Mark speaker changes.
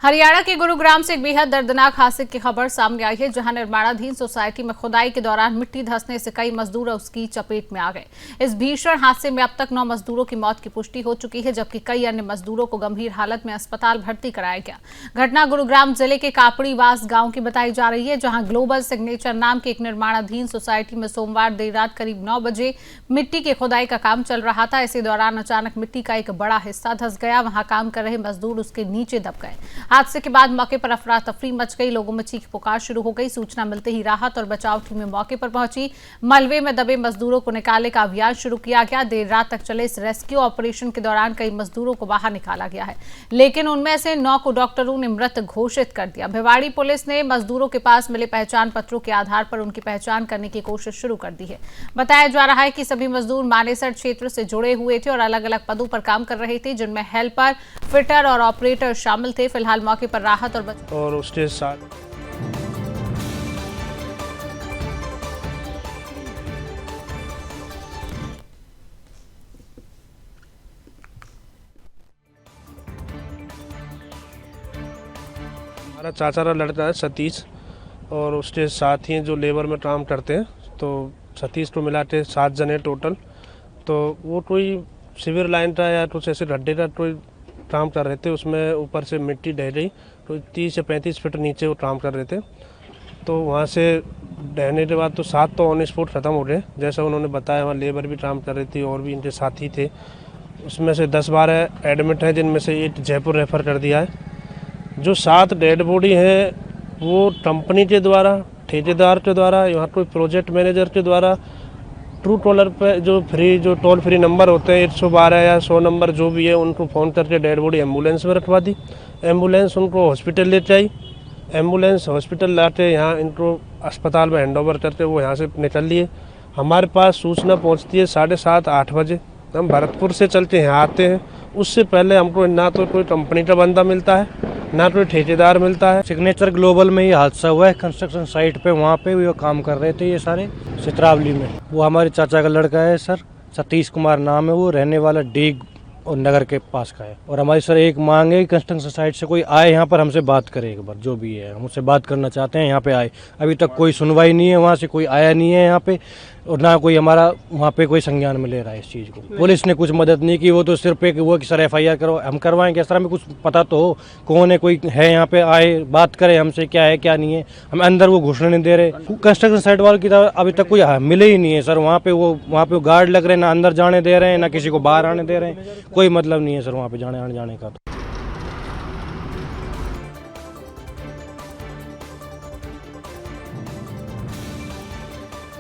Speaker 1: हरियाणा के गुरुग्राम से एक बेहद दर्दनाक हादसे की खबर सामने आई है, जहां निर्माणाधीन सोसाइटी में खुदाई के दौरान मिट्टी धंसने से कई मजदूर उसकी चपेट में आ गए। इस भीषण हादसे में अब तक 9 मजदूरों की मौत की पुष्टि हो चुकी है, जबकि कई अन्य मजदूरों को गंभीर हालत में अस्पताल भर्ती कराया गया। घटना गुरुग्राम जिले के कापड़ीवास गाँव की बताई जा रही है, जहाँ ग्लोबल सिग्नेचर नाम की एक निर्माणाधीन सोसाइटी में सोमवार देर रात करीब 9 बजे मिट्टी की खुदाई का काम चल रहा था। इसी दौरान अचानक मिट्टी का एक बड़ा हिस्सा धंस गया। वहां काम कर रहे मजदूर उसके नीचे दब गए। हादसे के बाद मौके पर अफरा तफरी मच गई। लोगों में चीख पुकार शुरू हो गई। सूचना मिलते ही राहत और बचाव टीमें मौके पर पहुंची। मलबे में दबे मजदूरों को निकालने का अभियान शुरू किया गया। देर रात तक चले इस रेस्क्यू ऑपरेशन के दौरान कई मजदूरों को बाहर निकाला गया है, लेकिन उनमें से 9 को डॉक्टरों ने मृत घोषित कर दिया। भिवाड़ी पुलिस ने मजदूरों के पास मिले पहचान पत्रों के आधार पर उनकी पहचान करने की कोशिश शुरू कर दी है। बताया जा रहा है कि सभी मजदूर मानेसर क्षेत्र से जुड़े हुए थे और अलग अलग पदों पर काम कर रहे थे, जिनमें हेल्पर, फिटर और ऑपरेटर शामिल थे। फिलहाल मौके पर राहत और
Speaker 2: उसके साथ हमारा चाचा का लड़का है सतीश, और उसके साथ ही जो लेबर में काम करते हैं, तो सतीश को मिला के 7 जने टोटल। तो वो कोई सिविल लाइन का या कुछ ऐसे गड्ढे का कोई काम कर रहे थे। उसमें ऊपर से मिट्टी ढह गई, तो 30 से 35 फीट नीचे वो काम कर रहे थे। तो वहाँ से ढहने के बाद तो 7 तो ऑन स्पॉट ख़त्म हो गए, जैसा उन्होंने बताया। वहाँ लेबर भी काम कर रही थी और भी इनके साथी थे। उसमें से 10-12 एडमिट हैं, जिनमें से एक जयपुर रेफ़र कर दिया है। जो 7 डेड बॉडी हैं वो कंपनी के द्वारा, ठेकेदार के द्वारा, यहाँ कोई प्रोजेक्ट मैनेजर के द्वारा ट्रू कॉलर पे जो टोल फ्री नंबर होते हैं 112 या 100 नंबर जो भी है, उनको फ़ोन करके डेड बॉडी एम्बुलेंस में रखवा दी। एम्बुलेंस उनको हॉस्पिटल ले आई। एम्बुलेंस हॉस्पिटल लाते यहाँ इनको अस्पताल में हैंडओवर करके वो यहाँ से निकल लिए। हमारे पास सूचना पहुँचती है 7:30-8 बजे। हम भरतपुर से चलते यहाँ आते हैं। उससे पहले हमको ना तो कोई कंपनी का बंदा मिलता है, ना कोई ठेकेदार मिलता है।
Speaker 3: सिग्नेचर ग्लोबल में ये हादसा हुआ है, कंस्ट्रक्शन साइट पे। वहाँ पे वो काम कर रहे थे ये सारे चित्रावली में। वो हमारे चाचा का लड़का है सर, सतीश कुमार नाम है। वो रहने वाला डीग और नगर के पास का है। और हमारी सर एक मांग है, कंस्ट्रक्शन साइट से कोई आए यहाँ पर हमसे बात करे। एक बार जो भी है हम उससे बात करना चाहते हैं, यहाँ पे आए। अभी तक कोई सुनवाई नहीं है, वहाँ से कोई आया नहीं है यहाँ पे, और ना कोई हमारा वहाँ पे कोई संज्ञान में ले रहा है इस चीज़ को। पुलिस ने कुछ मदद नहीं की। वो तो सिर्फ एक वो कि सर FIR करो, हम करवाएंगे। सर हमें कुछ पता तो हो कौन है, कोई है यहाँ पे, आए बात करे हमसे, क्या है क्या नहीं है। हम अंदर वो घुसने नहीं दे रहे। कंस्ट्रक्शन साइट वालों की तरफ अभी तक कोई मिले ही नहीं है सर। वहाँ पे गार्ड लग रहे हैं, ना अंदर जाने दे रहे हैं, ना किसी को बाहर आने दे रहे हैं। कोई मतलब नहीं है सर वहाँ पे जाने का।